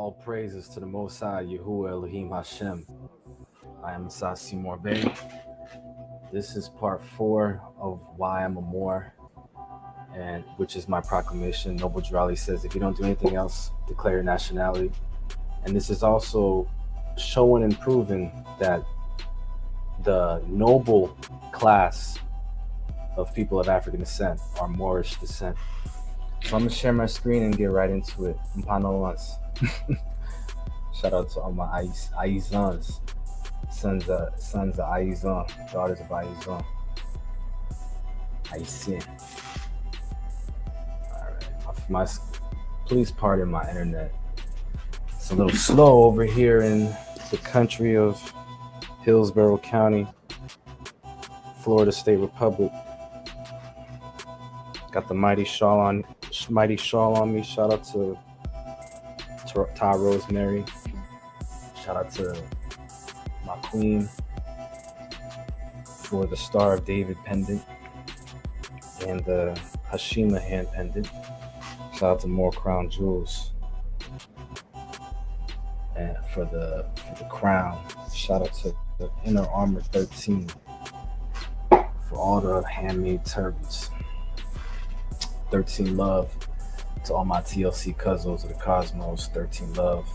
All praises to the Most High, Yahuwah Elohim Hashem. I am Sasi Morbe. This is part 4 of Why I'm a Moor, and which is my proclamation. Noble Drew says, if you don't do anything else, declare your nationality. And this is also showing and proving that the noble class of people of African descent are Moorish descent. So I'm gonna share my screen and get right into it. Shout out to all my Aizans, sons of Aizan, daughters of Aizan. Aizan. Alright, please pardon my internet. It's a little slow over here in the country of Hillsborough County, Florida State Republic. Got the mighty shawl on me. Shout out to Ty Rosemary. Shout out to my queen for the Star of David pendant and the Hashima hand pendant. Shout out to More Crown Jewels and for the crown. Shout out to the Inner Armor 13 for all the handmade turbans. 13 love to all my TLC cousins of the cosmos. 13 love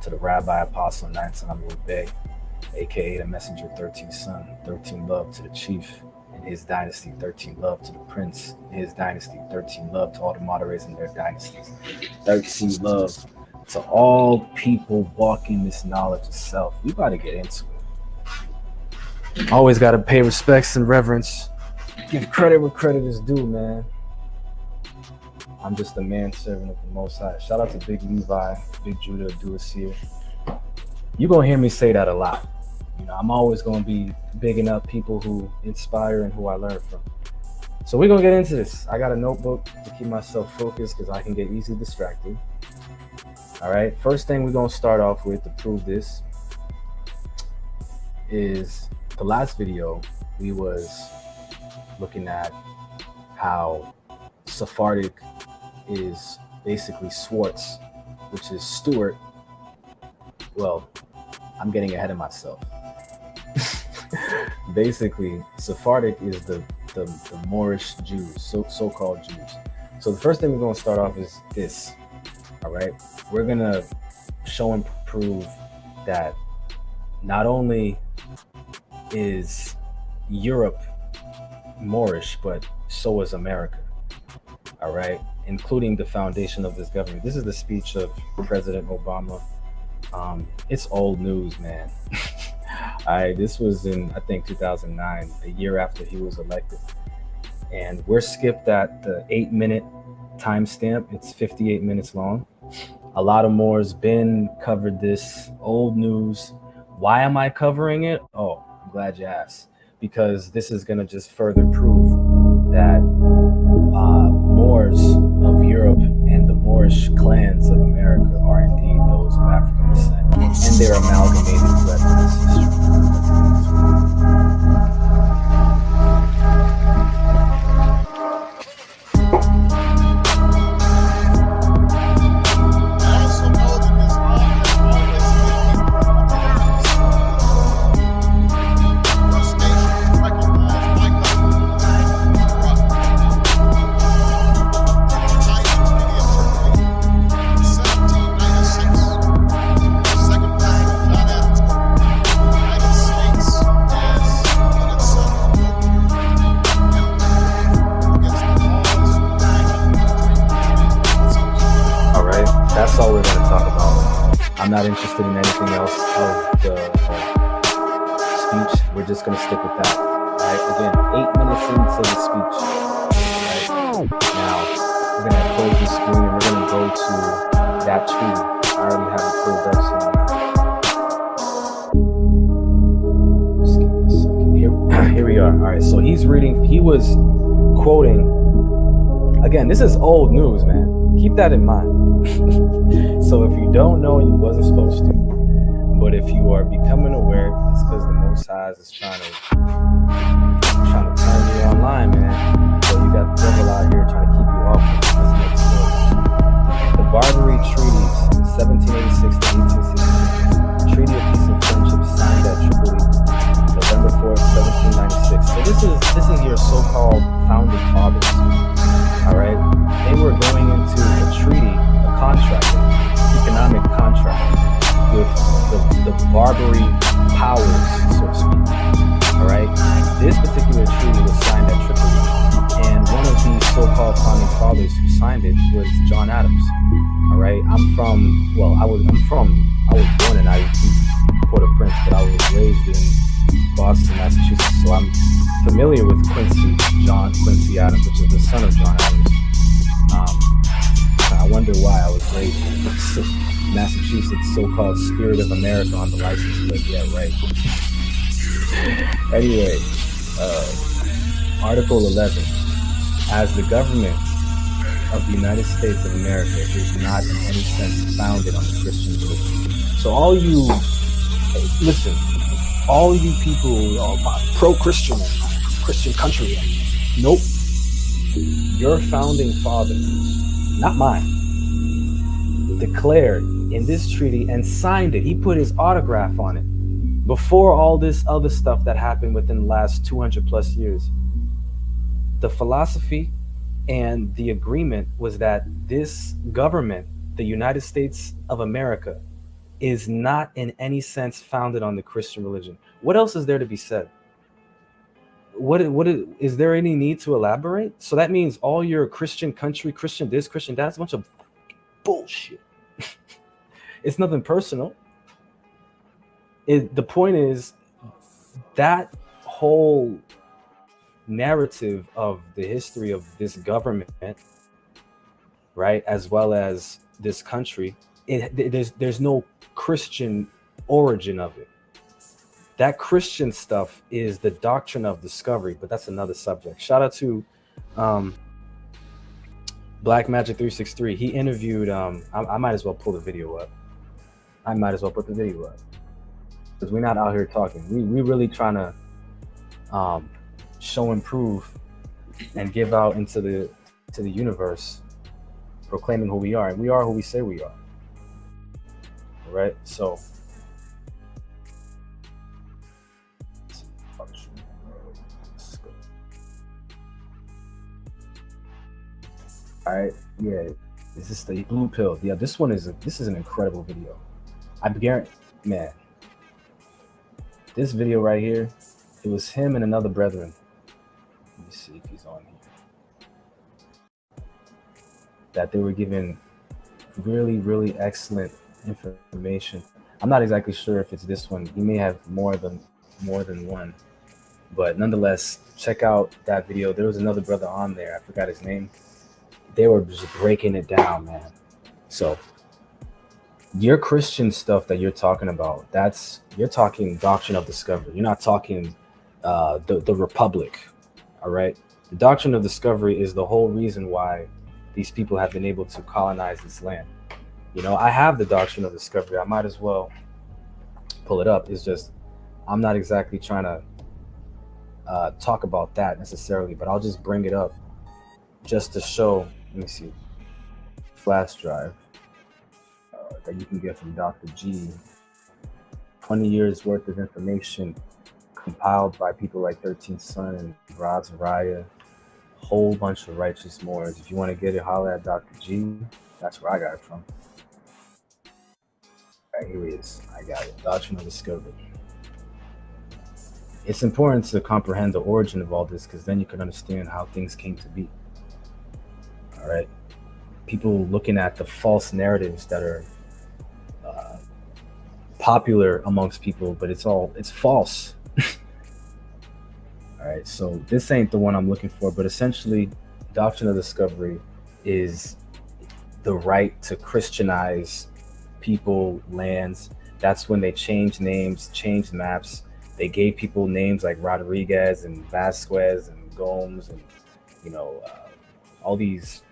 to the Rabbi Apostle Nighttime Bay, aka the Messenger 13 son. 13 love to the chief and his dynasty. 13 love to the prince and his dynasty. 13 love to all the moderators in their dynasties. 13 love to all people walking this knowledge of self. We about to get into it. Always got to pay respects and reverence. Give credit where credit is due, man. I'm just a manservant of the Most High. Shout out to Big Levi, Big Judah, Duasir. You're going to hear me say that a lot. You know, I'm always going to be bigging up people who inspire and who I learn from. So we're going to get into this. I got a notebook to keep myself focused because I can get easily distracted. All right. First thing we're going to start off with to prove this is the last video we was looking at how Sephardic is basically Swartz, which is Stuart. Well, I'm getting ahead of myself. Basically, Sephardic is the Moorish Jews, so-called Jews. So the first thing we're going to start off is this. All right, we're going to show and prove that not only is Europe Moorish, but so is America. All right, including the foundation of this government. This is the speech of President Obama. It's old news, man. This was in, I think, 2009, a year after he was elected. And we're skipped at the 8-minute timestamp. It's 58 minutes long. A lot of Moors been covered this old news. Why am I covering it? Oh, I'm glad you asked. Because this is going to just further prove that Moors of Europe and the Moorish clans of America are indeed those of African descent, and they're amalgamated throughout this history. I'm not interested in anything else of the speech. We're just going to stick with that. Right? Again, 8 minutes into the speech. Right? Now, we're going to close the screen and we're going to go to that tweet. I already have it pulled up. So just give me a second. Here we are. All right. So he was quoting. Again, this is old news, man. Keep that in mind. So if you don't know, you wasn't supposed to. But if you are becoming aware, it's because the Most High is trying to turn you online, man. So you got the devil out here trying to keep you off of this next story. The Barbary Treaties, 1786 Barbary powers, so to speak. All right. This particular treaty was signed at Tripoli, and one of the so-called founding fathers who signed it was John Adams. All right. I was born in Port-au-Prince, but I was raised in Boston, Massachusetts. So I'm familiar with John Quincy Adams, which is the son of John Adams. I wonder why I was raised in Massachusetts, so-called Spirit of America on the license plate. Yeah, right. Anyway, Article 11. As the government of the United States of America is not in any sense founded on the Christian religion. So all you people who are pro-Christian, Christian country, nope. Your founding father, not mine, declared in this treaty and signed it. He put his autograph on it before all this other stuff that happened within the last 200 plus years. The philosophy and the agreement was that this government, the United States of America, is not in any sense founded on the Christian religion. What else is there to be said? Is there any need to elaborate? So that means all your Christian country, Christian this, Christian that, it's a bunch of bullshit. It's nothing personal. The point is that whole narrative of the history of this government, right, as well as this country, there's no Christian origin of it. That Christian stuff is the doctrine of discovery, but that's another subject. Shout out to Black Magic 363. He interviewed I might as well pull the video up. I might as well put the video up, because we're not out here talking. We really trying to show and prove and give out into the universe, proclaiming who we are, and we are who we say we are. All right, so all right, yeah, is this the blue pill? Yeah, this is an incredible video. I guarantee, man, this video right here, it was him and another brethren. Let me see if he's on here. That they were given really, really excellent information. I'm not exactly sure if it's this one. He may have more than one, but nonetheless, check out that video. There was another brother on there. I forgot his name. They were just breaking it down, man. So your Christian stuff that you're talking about, you're talking doctrine of discovery. You're not talking the Republic. All right. The doctrine of discovery is the whole reason why these people have been able to colonize this land. You know, I have the doctrine of discovery. I might as well pull it up. It's just, I'm not exactly trying to talk about that necessarily, but I'll just bring it up just to show. Let me see. Flash drive that you can get from Dr. G. 20 years worth of information compiled by people like 13th Son and Roz Raya. Whole bunch of righteous Moors. If you want to get it, holler at Dr. G. That's where I got it from. All right, here he is. I got it. Doctrine of Discovery. It's important to comprehend the origin of all this, because then you can understand how things came to be. All right. People looking at the false narratives that are popular amongst people, but it's false. All right. So this ain't the one I'm looking for, but essentially, doctrine of discovery is the right to Christianize people, lands. That's when they changed names, changed maps. They gave people names like Rodriguez and Vasquez and Gomes and, all these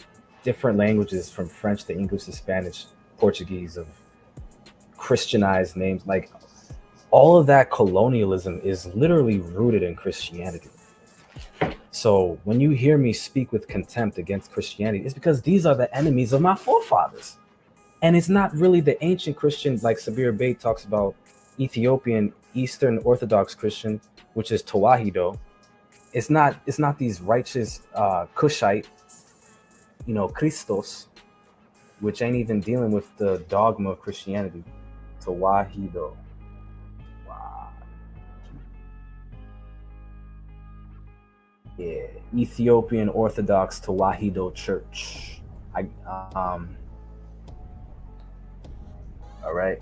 different languages from French to English to Spanish, Portuguese, of Christianized names. Like, all of that colonialism is literally rooted in Christianity. So when you hear me speak with contempt against Christianity, it's because these are the enemies of my forefathers. And it's not really the ancient Christian, like Sabir Bey talks about, Ethiopian Eastern Orthodox Christian, which is Tawahido. It's not these righteous Cushite, Christos, which ain't even dealing with the dogma of Christianity. Tawahido. Yeah, Ethiopian Orthodox Tewahedo Church. I all right.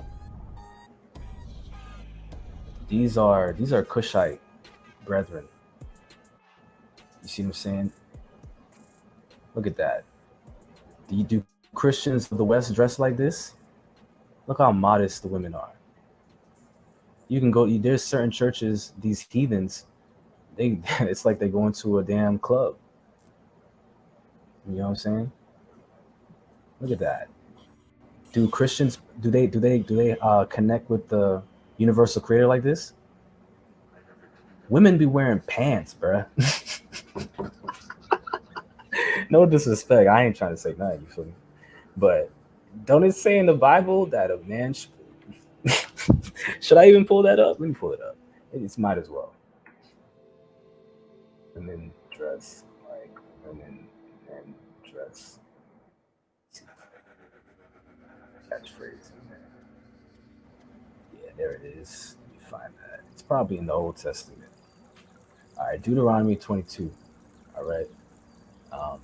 These are Cushite brethren. You see what I'm saying? Look at that. Do Christians of the West dress like this? Look how modest the women are. You can go. There's certain churches. These heathens, they it's like they go into a damn club. You know what I'm saying? Look at that. Do Christians do they connect with the universal creator like this? Women be wearing pants, bruh. No disrespect. I ain't trying to say nothing. You feel me? But don't it say in the Bible that a man should I even pull that up? Let me pull it up. It's might as well. Women dress like women and dress catchphrase. Yeah, there it is. Let me find that. It's probably in the Old Testament. All right, Deuteronomy 22. All right. Um,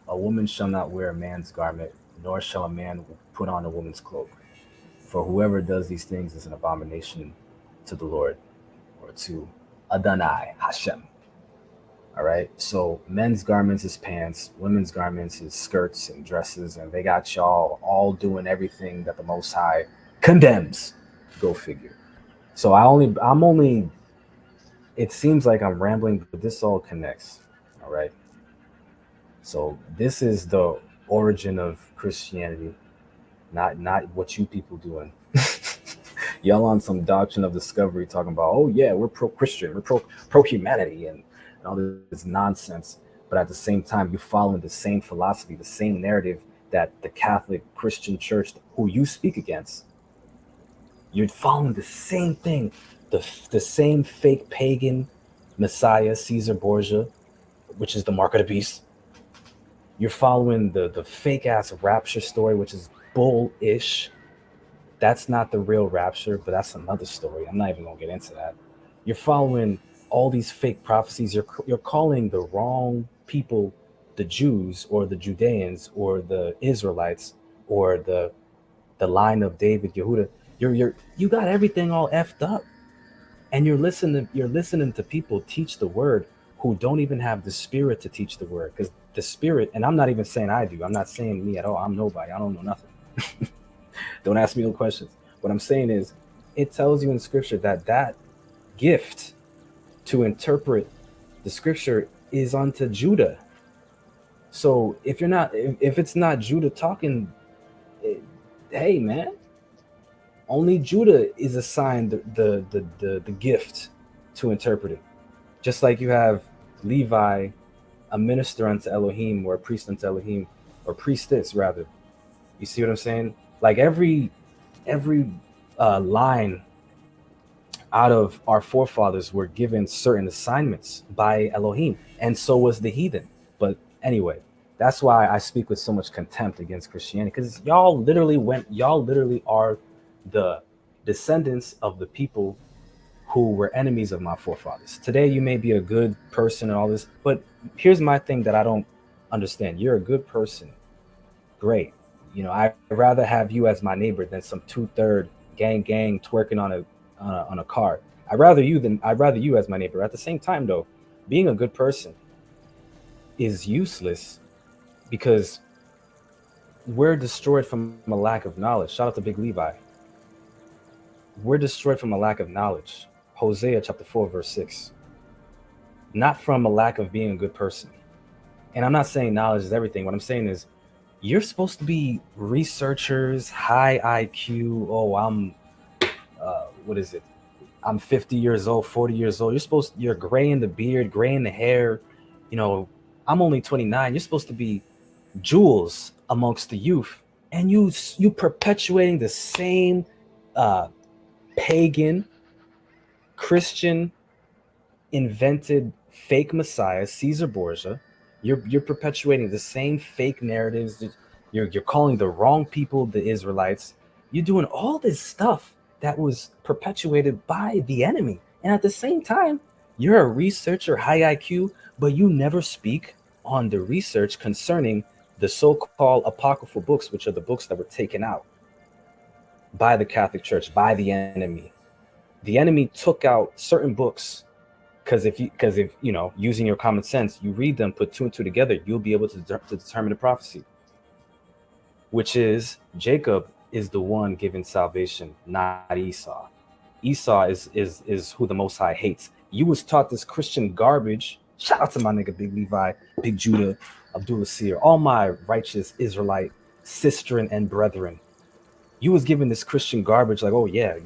a woman shall not wear a man's garment, nor shall a man put on a woman's cloak. For whoever does these things is an abomination to the Lord, or to Adonai Hashem. All right. So men's garments is pants, women's garments is skirts and dresses, and they got y'all all doing everything that the Most High condemns. Go figure. So I'm only. It seems like I'm rambling, but this all connects. All right. So this is the origin of Christianity, not what you people doing. Y'all on some doctrine of discovery talking about, oh yeah, we're pro Christian, we're pro humanity and all this nonsense. But at the same time, you following the same philosophy, the same narrative that the Catholic Christian Church, who you speak against, you're following the same thing, the same fake pagan Messiah, Caesar Borgia, which is the mark of the beast. You're following the fake ass rapture story, which is bullish. That's not the real rapture, but that's another story. I'm not even gonna get into that. You're following all these fake prophecies. You're calling the wrong people the Jews or the Judeans or the Israelites or the line of David Yehuda. You got everything all effed up, and you're listening to people teach the word who don't even have the spirit to teach the word, because the spirit, and I'm not even saying I do. I'm not saying me at all. I'm nobody. I don't know nothing. Don't ask me no questions. What I'm saying is, it tells you in scripture that that gift to interpret the scripture is unto Judah. So if it's not Judah talking, eh, hey man, only Judah is assigned the gift to interpret it. Just like you have Levi, a minister unto Elohim, or a priest unto Elohim, or priestess rather. You see what I'm saying? Like every line out of our forefathers were given certain assignments by Elohim, and so was the heathen. But anyway, that's why I speak with so much contempt against Christianity, because y'all literally are the descendants of the people who were enemies of my forefathers. Today, you may be a good person and all this, but here's my thing that I don't understand. You're a good person, great. I'd rather have you as my neighbor than some two-third gang twerking on a car. I'd rather you as my neighbor. At the same time, though, being a good person is useless because we're destroyed from a lack of knowledge. Shout out to Big Levi. We're destroyed from a lack of knowledge. Hosea chapter 4, verse 6. Not from a lack of being a good person. And I'm not saying knowledge is everything. What I'm saying is you're supposed to be researchers, high IQ. Oh, what is it? I'm 50 years old, 40 years old. You're gray in the beard, gray in the hair. You know, I'm only 29. You're supposed to be jewels amongst the youth. And you perpetuating the same uh, pagan, Christian invented fake messiah, Caesar Borgia. You're perpetuating the same fake narratives. You're calling the wrong people the Israelites. You're doing all this stuff that was perpetuated by the enemy, and at the same time, You're a researcher, high IQ, but you never speak on the research concerning the so-called apocryphal books, which are the books that were taken out by the Catholic Church, by the enemy. The enemy took out certain books because if using your common sense, you read them, put two and two together, you'll be able to determine the prophecy, which is Jacob is the one given salvation, not Esau. Esau is who the Most High hates. You was taught this Christian garbage. Shout out to my nigga Big Levi, Big Judah, Abdullah Seer, all my righteous Israelite sistren and brethren. You was given this Christian garbage, like, oh yeah,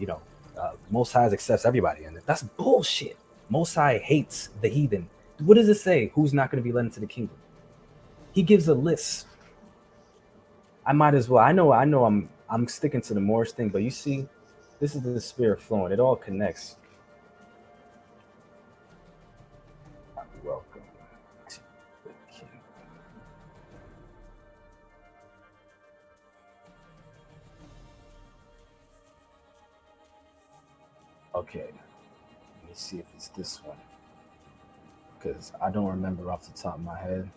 Most High accepts everybody, and that's bullshit. Most High hates the heathen. What does it say? Who's not going to be led into the kingdom? He gives a list. I might as well. I know. I'm sticking to the Moorish thing, but you see, this is the spirit flowing. It all connects. Welcome to the kingdom. Okay, let me see if it's this one because I don't remember off the top of my head.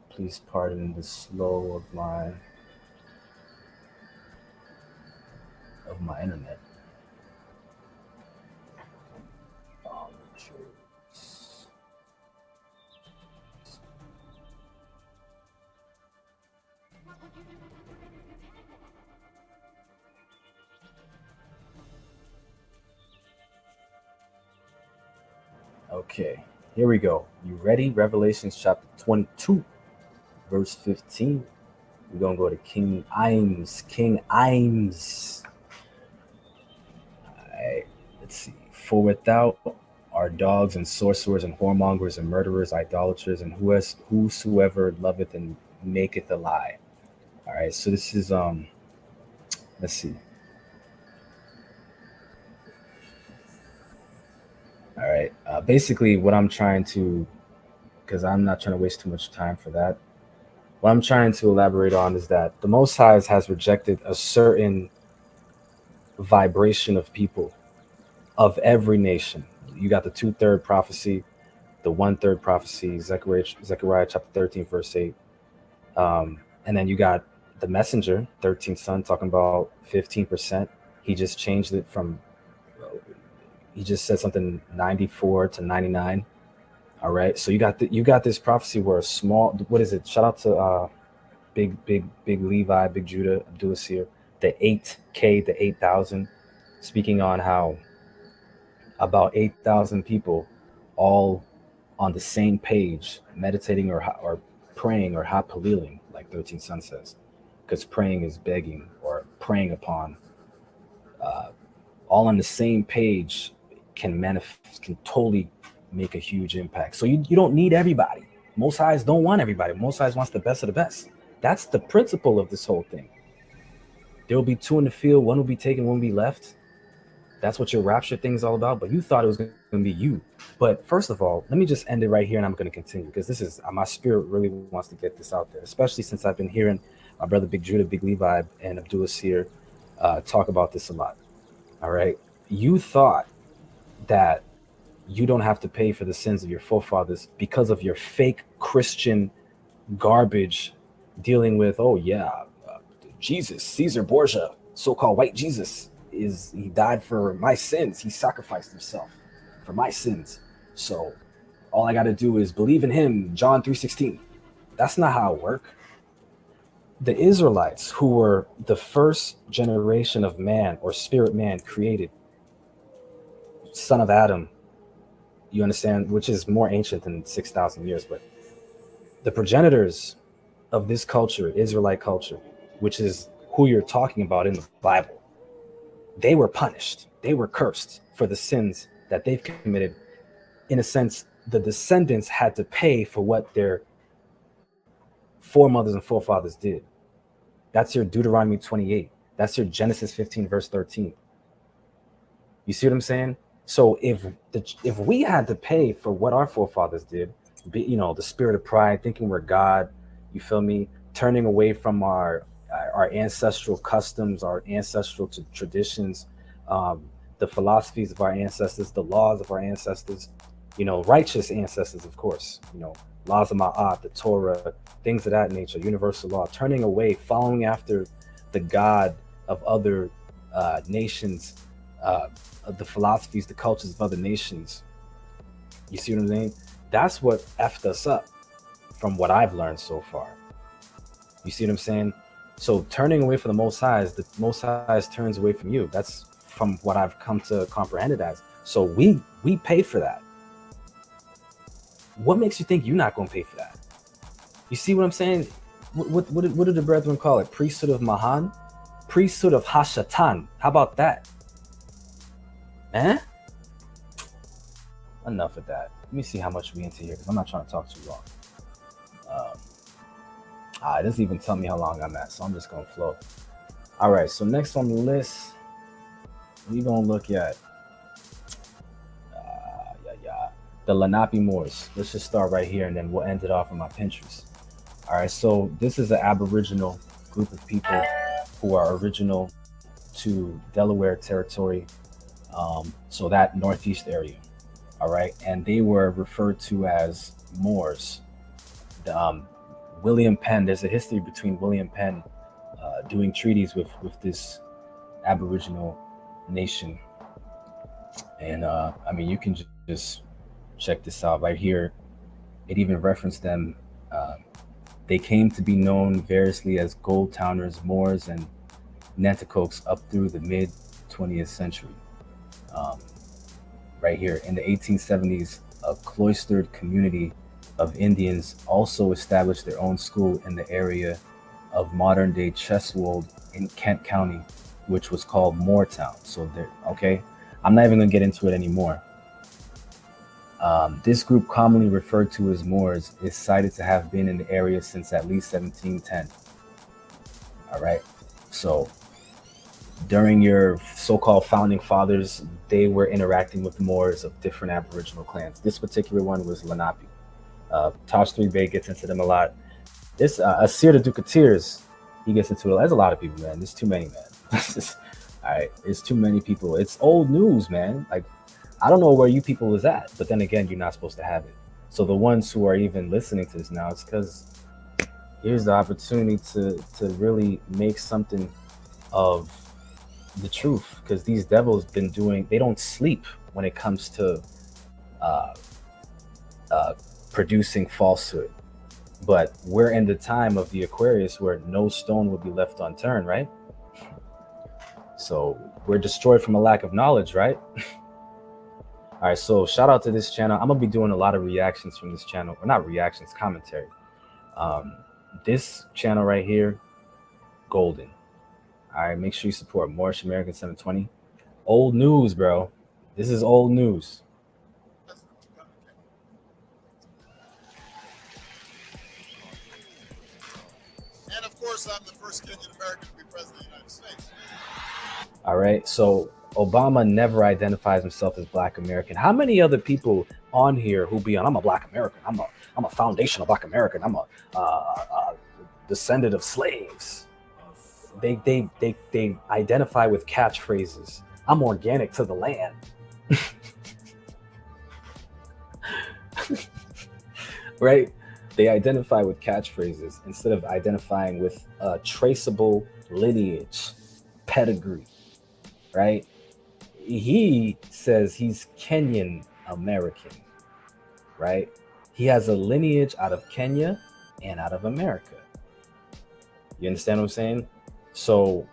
Please pardon the slow of my internet. Um, Okay, here we go. You ready? Revelations chapter 22, verse 15. We're gonna go to King Imes. King Imes. Alright, let's see. For without are dogs and sorcerers and whoremongers and murderers, idolaters, and whosoever loveth and maketh a lie. Alright, so this is let's see. Alright. Basically what I'm trying to, because I'm not trying to waste too much time for that. What I'm trying to elaborate on is that the Most High has rejected a certain vibration of people of every nation. You got the two-third prophecy, the one-third prophecy, Zechariah chapter 13, verse 8. And then you got the messenger, 13th son, talking about 15%. He just changed it from, he just said something 94 to 99. All right. So you got this prophecy where a small, what is it? Shout out to big Levi, big Judah, Abdullah Seer, the 8K, the 8,000, speaking on how about 8,000 people all on the same page, meditating or praying or hapaliling, like 13 Sun says, because praying is begging or praying upon, uh, all on the same page can totally make a huge impact. So you don't need everybody. Most highs don't want everybody. Most highs wants the best of the best. That's the principle of this whole thing. There will be two in the field, one will be taken, one will be left. That's what your rapture thing is all about. But you thought it was going to be you. But first of all, let me just end it right here, and I'm going to continue because this is my spirit really wants to get this out there, especially since I've been hearing my brother Big Judah, Big Levi, and Abdullah Seer talk about this a lot. All right, you thought that you don't have to pay for the sins of your forefathers because of your fake Christian garbage dealing with, oh yeah, Jesus, Caesar Borgia, so-called white Jesus, is he died for my sins. He sacrificed himself for my sins. So all I got to do is believe in him, John 3:16. That's not how it works. The Israelites, who were the first generation of man or spirit man created, son of Adam, you understand, which is more ancient than 6,000 years, but the progenitors of this culture, Israelite culture, which is who you're talking about in the Bible, they were punished. They were cursed for the sins that they've committed. In a sense, the descendants had to pay for what their foremothers and forefathers did. That's your Deuteronomy 28. That's your Genesis 15, verse 13. You see what I'm saying? So if we had to pay for what our forefathers did, the spirit of pride, thinking we're God, you feel me, turning away from our ancestral customs, our ancestral traditions, um, the philosophies of our ancestors, the laws of our ancestors, righteous ancestors, of course, laws of Ma'at, the Torah, things of that nature, universal law, turning away, following after the God of other nations, of the philosophies, the cultures of other nations. You see what I'm saying? That's what effed us up from what I've learned so far. You see what I'm saying? So turning away from the Most High, the Most High turns away from you. That's from what I've come to comprehend it as. So we pay for that. What makes you think you're not going to pay for that? You see what I'm saying? What do the brethren call it? Priesthood of Mahan? Priesthood of Hashatan. How about that? Eh? Enough of that. Let me see how much we into here, because I'm not trying to talk too long. It doesn't even tell me how long I'm at, so I'm just going to flow. All right, so next on the list, we're going to look at the Lenape Moors. Let's just start right here, and then we'll end it off with my Pinterest. All right, so this is an Aboriginal group of people who are original to Delaware territory, so that northeast area. All right, and they were referred to as Moors. William Penn, there's a history between William Penn doing treaties with this Aboriginal nation. And I mean, you can just check this out right here. It even referenced them. They came to be known variously as Gold Towners, Moors, and Nanticokes up through the mid 20th century. Right here in the 1870s, a cloistered community of Indians also established their own school in the area of modern-day Cheswold in Kent County, which was called Moortown. So there, okay, I'm not even gonna get into it anymore. This group, commonly referred to as Moors, is cited to have been in the area since at least 1710. All right, so during your so-called founding fathers, they were interacting with Moors of different Aboriginal clans. This particular one was Lenape. Tosh 3 Bay gets into them a lot. This Asir the Duke of Tears, he gets into it. There's a lot of people, man. There's too many, man. All right, it's too many people. It's old news, man. Like, I don't know where you people is at, but then again, you're not supposed to have it. So the ones who are even listening to this now, it's because here's the opportunity to really make something of the truth, because these devils been doing, they don't sleep when it comes to producing falsehood. But we're in the time of the Aquarius where no stone would be left unturned, right? So we're destroyed from a lack of knowledge, right? All right, so shout out to this channel. I'm gonna be doing a lot of reactions from this channel, or not reactions, commentary. This channel right here, golden. All right, make sure you support Moorish American 720. Old news, bro. This is old news. And of course, I'm the first Kenyan American to be president of the United States. All right, so Obama never identifies himself as Black American. How many other people on here who be on, I'm a Black American, I'm a foundational Black American, I'm a descendant of slaves. They identify with catchphrases. I'm organic to the land. Right? They identify with catchphrases instead of identifying with a traceable lineage, pedigree, right? He says he's Kenyan American, right? He has a lineage out of Kenya and out of America. You understand what I'm saying? So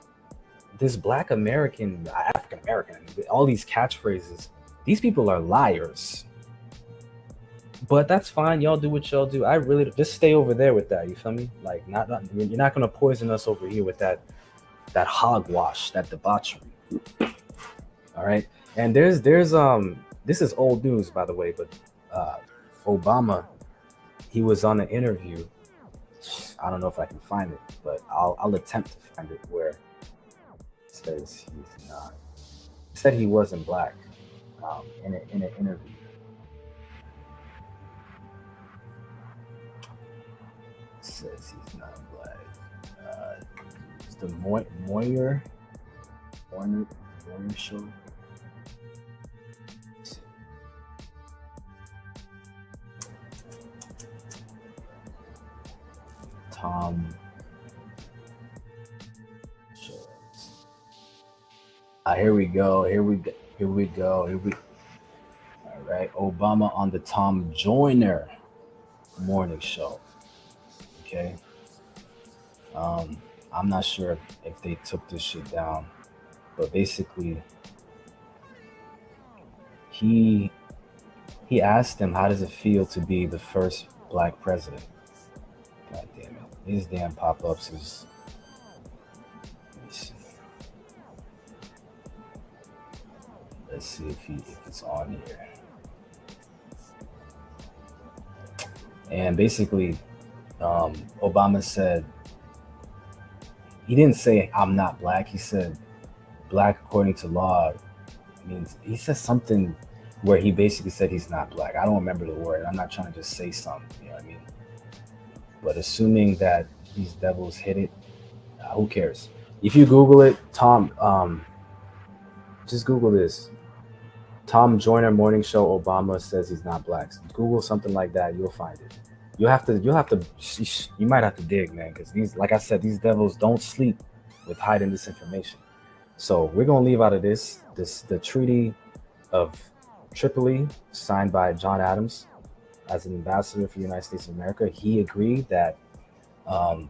this Black American, African American, all these catchphrases, these people are liars. But that's fine. Y'all do what y'all do. I really just stay over there with that. You feel me? Like, you're not gonna poison us over here with that hogwash, that debauchery. All right. And there's this is old news, by the way, but Obama, he was on an interview. I don't know if I can find it, but I'll attempt to find it, where it says he's not. He said he wasn't Black in an interview. Says he's not Black. It's the Moyer show. Here we go. Here we go. Here we go. Here we. All right. Obama on the Tom Joyner morning show. Okay. Um, I'm not sure if they took this shit down, but basically, he he asked him, "How does it feel to be the first black president?" God damn it! These damn pop-ups is. Let me see. Let's see if it's on here. And basically, Obama said he didn't say I'm not black. He said black according to law means he said something where he basically said he's not black. I don't remember the word. I'm not trying to just say something. You know what I mean? But assuming that these devils hit it, who cares? If you Google it, Tom, just Google this. Tom Joyner morning show. Obama says he's not black. Google something like that. You'll find it. You might have to dig, man, because these, like I said, these devils don't sleep with hiding this information. So we're gonna leave out of this the Treaty of Tripoli, signed by John Adams as an ambassador for the United States of America. He agreed that um,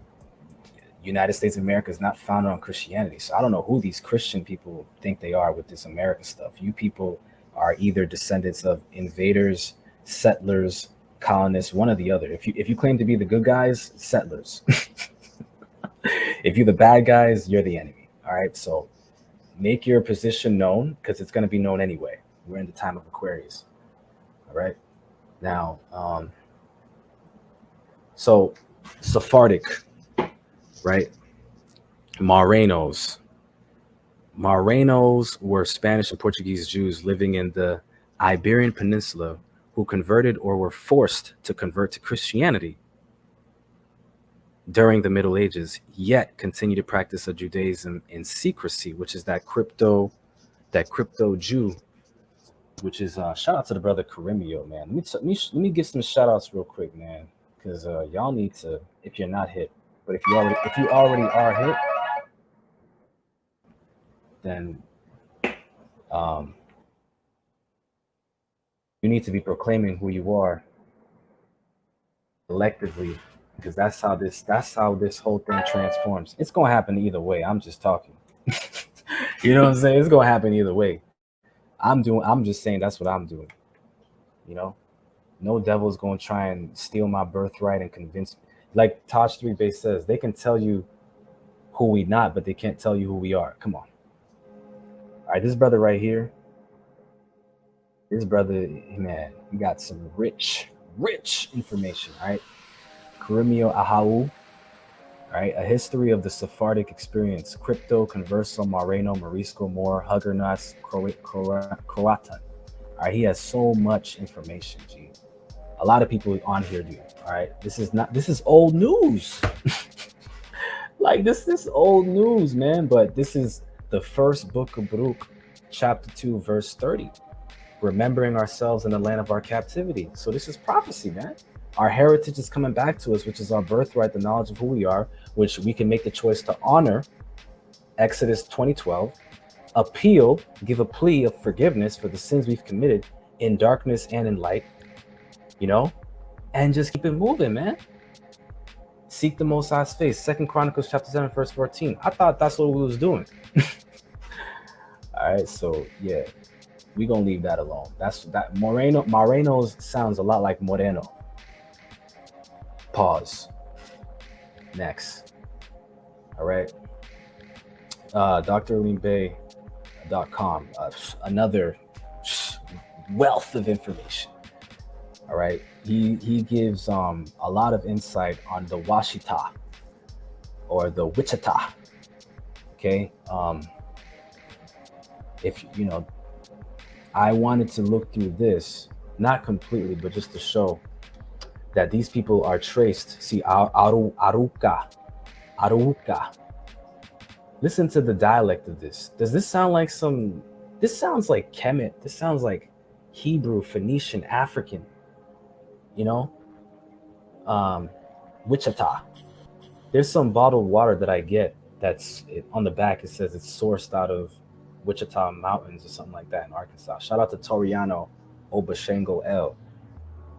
United States of America is not founded on Christianity. So I don't know who these Christian people think they are with this America stuff. You people are either descendants of invaders, settlers, colonists, one or the other. If you claim to be the good guys, settlers. If you're the bad guys, you're the enemy. All right. So make your position known because it's going to be known anyway. We're in the time of Aquarius. All right. Now, so Sephardic, right? Morenos. Morenos were Spanish and Portuguese Jews living in the Iberian Peninsula who converted or were forced to convert to Christianity during the Middle Ages, yet continue to practice a Judaism in secrecy, which is that crypto Jew, which is shout out to the brother Karimio, man. Let me give some shout outs real quick, man, because y'all need to, if you're not hit, but if you already are hit, then um, you need to be proclaiming who you are collectively, because that's how this whole thing transforms. It's gonna happen either way. I'm just talking. You know what I'm saying? It's gonna happen either way. I'm just saying that's what I'm doing. You know? No devil's gonna try and steal my birthright and convince me. Like Tosh 3 Base says, they can tell you who we not, but they can't tell you who we are. Come on. All right, this brother right here, this brother, man, he got some rich information, all right? Karimio Ahau, right? A history of the Sephardic experience. Crypto, Converso, Moreno, Morisco, Moore, Huguenots, Croatan. All right, he has so much information, G. A lot of people on here do. All right, this is old news. Like this old news, man. But this is the first book of Baruch, chapter 2, verse 30. Remembering ourselves in the land of our captivity. So this is prophecy, man. Our heritage is coming back to us, which is our birthright, the knowledge of who we are, which we can make the choice to honor. Exodus 20:12, appeal, give a plea of forgiveness for the sins we've committed in darkness and in light, you know, and just keep it moving, man. Seek the Most High's face. 2 Chronicles chapter 7, verse 14. I thought that's what we was doing. All right, so yeah, we gonna leave that alone. That's that Moreno's sounds a lot like Moreno. Pause. Next. All right. drleanbay.com. Another wealth of information. All right. He gives a lot of insight on the Washita or the Wichita. Okay. If you know, I wanted to look through this, not completely, but just to show that these people are traced. See, Aruka. Listen to the dialect of this. Does this sound like this sounds like Kemet. This sounds like Hebrew, Phoenician, African, you know? Wichita. There's some bottled water that I get on the back. It says it's sourced out of Wichita Mountains or something like that in Arkansas. Shout out to Toriano Obashango L,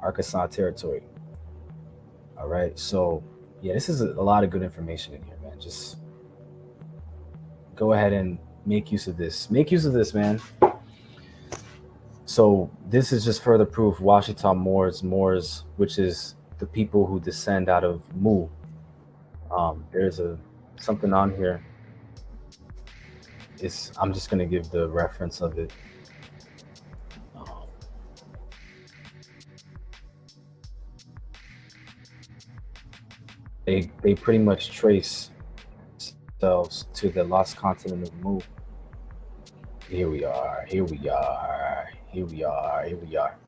Arkansas territory. All right, so yeah, this is a lot of good information in here, man. Just go ahead and make use of this. Make use of this, man. So this is just further proof. Washita Moors, which is the people who descend out of Mu. There's a something on here. It's I'm just gonna give the reference of it. Um, they pretty much trace themselves to the lost continent of Mu. Here we are. Here we are. Here we are. Here we are.